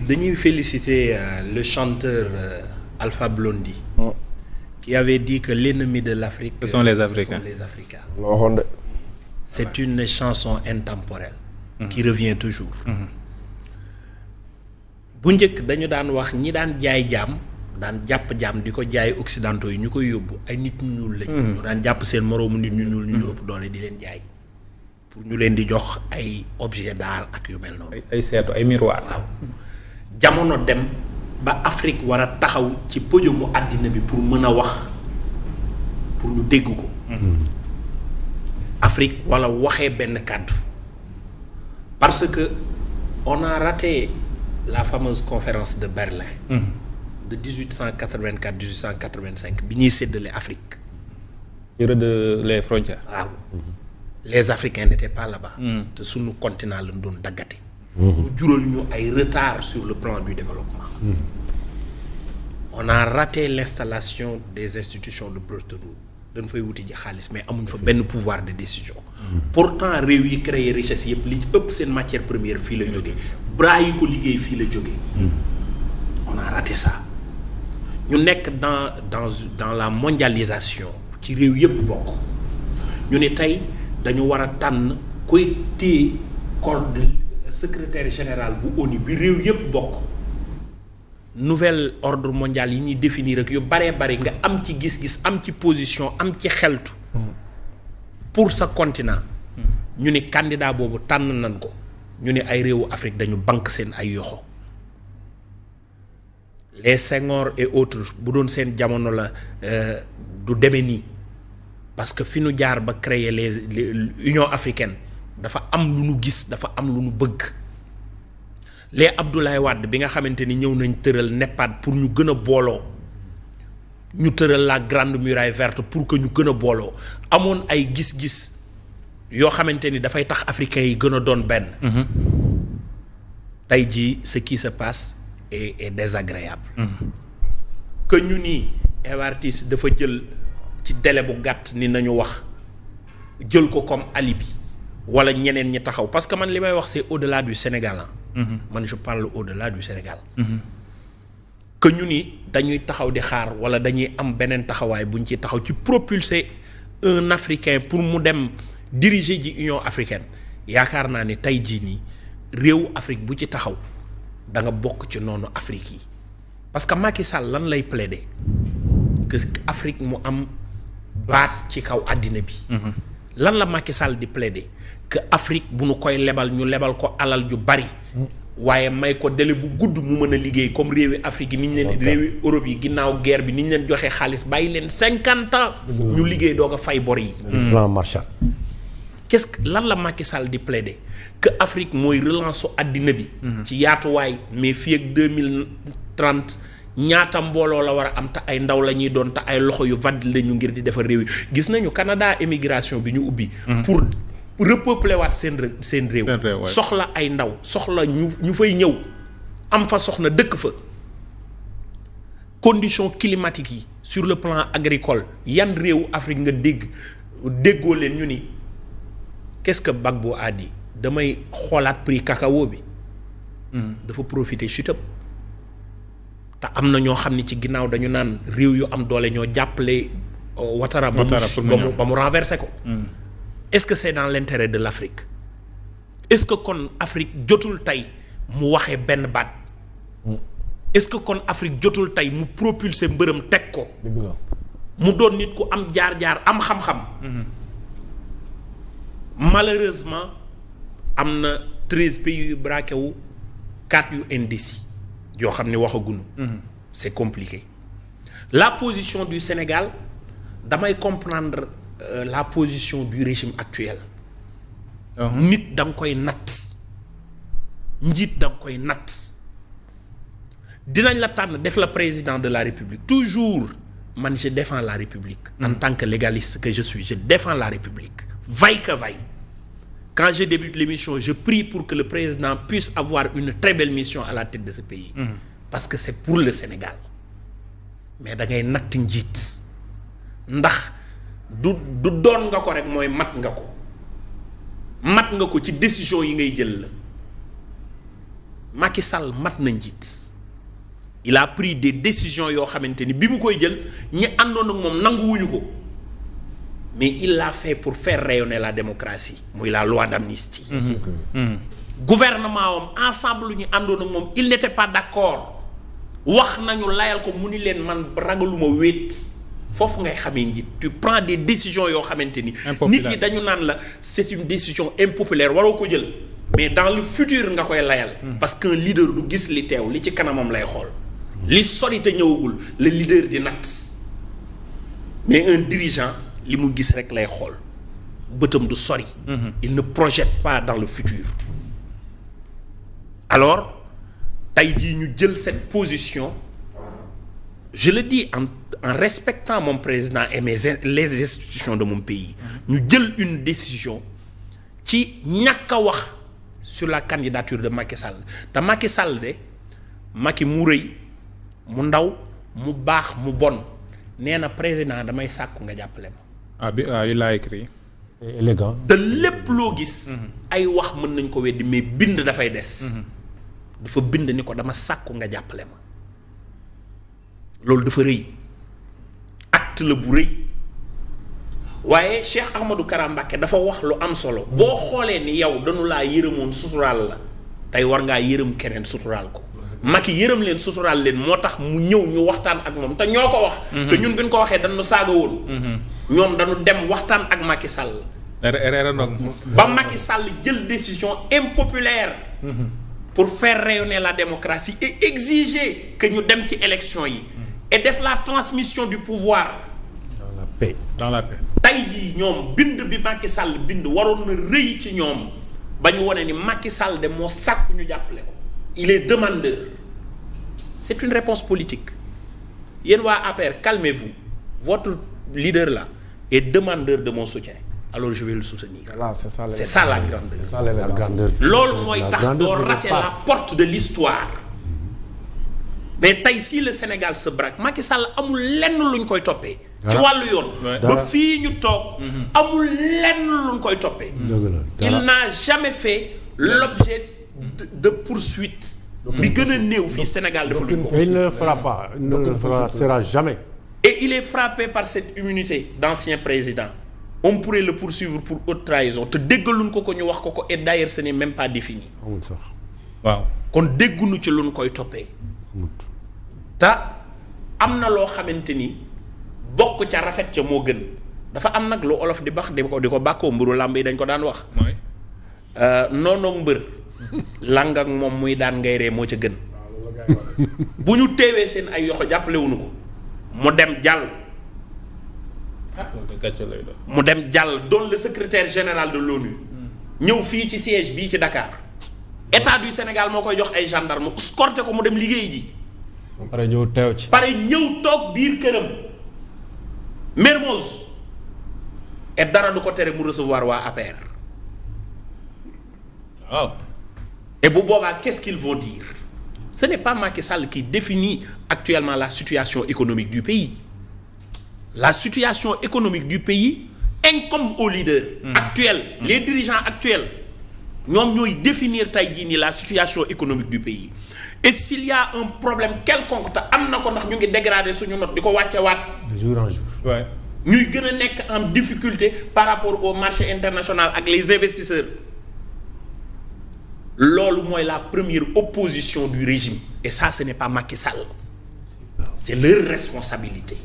dañuy féliciter le chanteur Alpha Blondy qui avait dit que l'ennemi de l'Afrique ce sont les Africains. C'est une chanson intemporelle qui revient toujours. bu njëkk dañu daan wax ñi daan jaay jaam daan jàpp jaam di ko jaay occidentaux yi ñu koy yóbbu ay nit ñu ñuul lañ. ñu daan jàpp seen moroomu nit ñu ñuul ñu ëpp doole di leen jaay pour ñu leen di jox ay objet d'art ak yu mel noonu. ay seetu ay miroir. waaw jamono dem ba Afrique war a taxaw ci podiumu àddina bi pour mën a wax pour ñu dégg ko. Afrique wala waxee benn kàddu parce que on a raté la fameuse conférence de Berlin. de 1884 1885 bi ñuy séddale Afrique. de les frontières. waaw les Africains n'étaient pas là-bas. te sunu continent lañ doon daggate. mu jural ñu ay retard sur le plan du développement. on a raté l'installation des institutions de Bretton Woods dañ fay wuti ji xaalis mais amuñ fa benn pouvoir de décision. pourtant réew yi créer richesse yëpp li ëpp seen matière première fii la jógee bras yi ko liggéey fii la jógee. on a raté ça. ñu nekk dans la mondialisation ci réew yëpp bokk ñu ne tey dañu war a tànn koy téye corps de secrétaire général bu ONU bi réew yëpp bokk nouvel ordre mondial yi ñuy définir ak yu baree bari nga am ci gis-gis am ci position am ci xeltu pour sa continent ñu ne candidat boobu tànn nañ ko ñu ne ay réewu Afrique dañu bank seen ay yoxo les Senghor et autres bu doon seen jamono la du demee nii parce que fi nu jaar ba créer les Union africaine dafa am lu nu gis dafa am lu nu bëgg les Abdoulaye Wade bi nga xamante ni ñëw nañ tëral NEPAD pour ñu gën a booloo ñu tëral la grande muraille verte pour que ñu gën a booloo amoon ay gis-gis yoo xamante ni dafay tax africains yi gën a doon benn. tey jii ce qui se passe est désagréable. que ñu ni Evartis dafa jël ci délai bu gàtt ni nañu wax jël ko comme alibi wala ñeneen ñi taxaw parce que man li may wax c'est au-delà du Sénégal man je parle au-delà du Sénégal. que ñu ni dañuy taxaw di xaar wala dañuy am beneen taxawaay buñ ci taxaw ci propulser un Africain pour mu dem diriger ji Union africaine yaakaar naa ni tey jii nii réew Afrique bu ci taxaw da nga bokk ci noonu Afrique yi parce que Macky Sall lan lay plaider que Afrique mu am baat ci kaw àddina bi. lan la Macky Sall di plaider que Afrique bu nu koy lebal ñu lebal ko alal ju bari. waaye may ko délai bu gudd mu mën a liggéey comme réewi Afrique yi ni ñu leen réewi Europe yi ginnaaw guerre bi ni ñu leen joxee xaalis bàyyi leen 50 ans. ñu liggéey doog a fay bor yi. plan Marshall. qu'est-ce que lan la Macky Sall di plaider que Afrique mooy relance su àddina bi. ci yaatuwaay mais fii ak 2030 ñaata mbooloo la war a am te ay ndaw la ñuy doon te ay loxo yu vadd lañu ngir di defar réew yi gis nañu Canada émigration bi ñu ubbi. pour repeupler waat seen réew. soxla ay ndaw soxla ñu fay ñëw am fa soxna dëkk fa. conditions climatiques yi sur le plan agricole yan réew Afrique nga déggoo leen ñu ni qu'est-ce que Gbagbo a dit damay xoolaat prix cacao bi. dafa profiter chute te am na ñoo xam ne ci ginnaaw dañu naan réew yu am doole ñoo jàppale Ouattara ba mu renversé ko. est-ce que c'est dans l'intérêt de l'Afrique est-ce que kon Afrique jotul tey mu waxee benn baat. est-ce que kon Afrique jotul tey mu propulser mbërëm teg ko. mu doon nit ku am jaar-jaar am xam-xam. malheureusement am na 13 pays yu braqué wu 4 yu indécis yoo xam ne waxaguñu. c'est compliqué. la position du Sénégal damay comprendre la position du régime actuel. nit da nga koy natt njiit da nga koy natt dinañ la tànn def la président de la République toujours man je défends la République. en tant que légaliste que je suis je défends la République vaille que vaille. Quand je débute l'émission, je prie pour que le président puisse avoir une très belle mission à la tête de ce pays. Parce que c'est pour le Sénégal. Mais da ngay natt njiit ndax du doon nga ko rek mooy mat nga ko ci décision yi ngay jël la Macky Sall mat na njiit il a pris des décisions yoo xamante ni bi mu koy jël ñi àndoon ak moom nanguwuñu ko mais il l'a fait pour faire rayonner la démocratie muy la loi d'amnistie. Gouvernement am ensemble ñu àndoon ak moom il n'était pas d'accord wax nañu layal ko mu ni leen man ragaluma wéet foofu ngay xamee njiit tu prends des décisions yoo xamante ni. nit yi dañu naan la c'est une décision impopulaire waroo ko jël mais dans le futur nga koy layal. parce qu'un leader du gis li teew li ci kanamam lay xool. li sori te ñëwagul le leader di natt mais un dirigeant li mu gis rek lay xool bëtam du sori. il ne projette pas dans le futur. alors tey jii ñu jël cette position je le dis en respectant mon président et les institutions de mon pays. ñu jël une décision ci ñàkk a wax sur la candidature de Macky Sall te Macky Sall de Macky mu rëy mu ndaw mu baax mu bon nee na président damay sàkku nga jàppale ma. il a écrit. élégant. te lépp loo gis. ay wax mën nañ ko weddi mais bind dafay des. dafa bind ni ko dama sàkku nga jàppale ma loolu dafa rëy acte la bu rëy waaye Cheikh Ahmadou Kara Mbacké dafa wax lu am solo boo xoolee ni yow dañu laa yërëmoon suturaal la tey war ngaa yërëm keneen suturaal ko. Macky yërëm leen suturaal leen moo tax mu ñëw ñu waxtaan ak moom te ñoo ko wax. te ñun bi ñu ko waxee dañu saaga woon. ñoom dañu dem waxtaan ak Macky Sall. ba Macky Sall jël décision impopulaire. pour faire rayonner la démocratie et exiger que ñu dem ci élection yi. et def la transmission du pouvoir. dans la paix. tey jii ñoom bind bi Macky Sall bind waroon na rëy ci ñoom ba ñu wane ni Macky Sall de moo sàkk ñu jàppale ko. il est demandeur c'est une réponse politique yéen waa APR calmez-vous votre leader là est demandeur de mon soutien alors je vais le soutenir. Voilà, c'est ça la grandeur. C'est ça la grandeur. loolu mooy tax doo rater la porte de l'histoire mais tey si le Sénégal se braque Macky Sall amul lenn luñ koy toppee. ci wàllu yoon. ba fii ñu toog. amul lenn luñ koy toppee. il n'a jamais fait l'objet de poursuite bi gën a néew fii Sénégal dafa luñ ko. il ne le fera pas, il ne le fera jamais. et il est frappé par cette immunité d'ancien président on pourrait le poursuivre pour haute trahison te déggaluñ ko ñu wax ko et d'ailleurs ce n'est même pas défini. amul sax. waaw kon dégguñu ci luñ koy toppee. te am na loo xamante ni bokk ca rafet ca moo gën dafa am nag lu olof di bax di ko bàkkoo mburu làmb yi dañ ko daan wax. mooy. noonoog mbër. lang ak moom muy daan ngay ree moo ca gën. bu ñu teewee seen ay yoxo jàppalewuñu ko mu dem jàll. mu dem jàll doon le secrétaire général de l'ONU. ñëw fii ci siège bii ci Dakar. état du Sénégal moo koy jox ay gendarme escorté ko mu dem liggéey ji. pare ñëw teew ci. pare ñëw toog biir këram. Mermoz. et dara du ko tere mu recevoir waa APR. waaw. et bu boobaa qu'est-ce qu'ils vont dire ce n'est pas Macky Sall qui définit actuellement la situation économique du pays la situation économique du pays incombe aux leaders actuels les dirigeants actuels ñoom ñooy définir tey jii nii la situation économique du pays et s'il y a un problème quelconque te am na ko ndax ñu ngi dégrader suñu note di ko wàcce waat de jour en jour. Ouais. ñuy gën a nekk en difficulté par rapport au marché international ak les investisseurs loolu mooy la première opposition du régime et ça ce n'est pas Macky Sall c'est leur responsabilité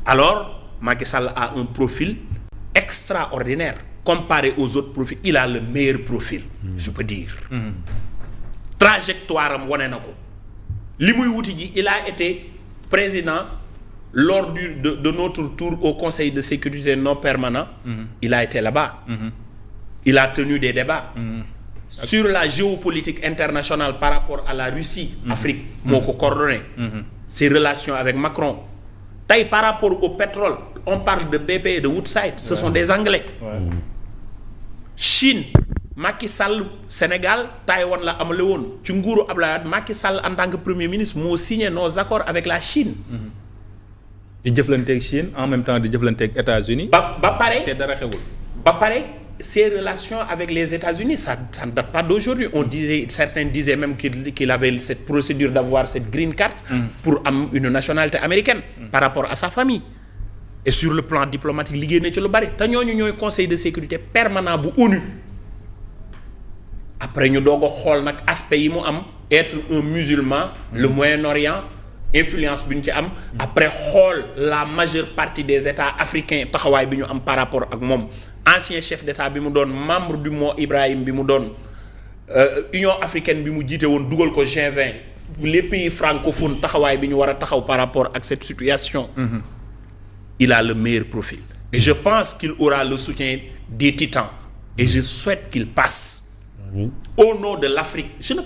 alors Macky Sall a un profil extraordinaire comparé aux autres profils il a le meilleur profil je peux dire trajectoire am wane na ko li muy wuti ji il a été président lors de notre tour au Conseil de sécurité non permanent il a été là-bas il a tenu des débats sur la géopolitique internationale par rapport à la Russie Afrique moo ko coordonné ses relations avec Macron tey par rapport au pétrole on parle de BP et de Woodside ce sont des Anglais Chine Macky Sall Sénégal Taïwan la amale woon ci nguuru Abdoulaye Wade Macky Sall en tant que premier ministre moo signé nos accords avec la Chine di jëflanteeg Chine en même temps di jëflanteeg États-Unis ba pare te dara xewul ba pare ses relations avec les États-Unis, ça ne date pas d'aujourd'hui. Certains disaient même qu'il avait cette procédure d'avoir cette green card pour am une nationalité américaine par rapport à sa famille. Et sur le plan diplomatique liggéey na ci lu bari te ñooñu ñooy conseil de sécurité permanent bu ONU. Après ñu doog a xool nag aspect yi mu am être un musulman, le Moyen-Orient, influence bi ñu ci am. Après xool la majeure partie des États africains taxawaay bi ñu am par rapport ak moom. Ancien chef d'État bi mu doon membre du Mont Ibrahim bi mu doon Union africaine bi mu jiite woon dugal ko G20 les pays francophones taxawaay bi ñu war a taxaw par rapport ak cette situation. Il a le meilleur profil. Et je pense qu'il aura le soutien des titans. Et je souhaite qu'il passe au nom de l'Afrique. Je ne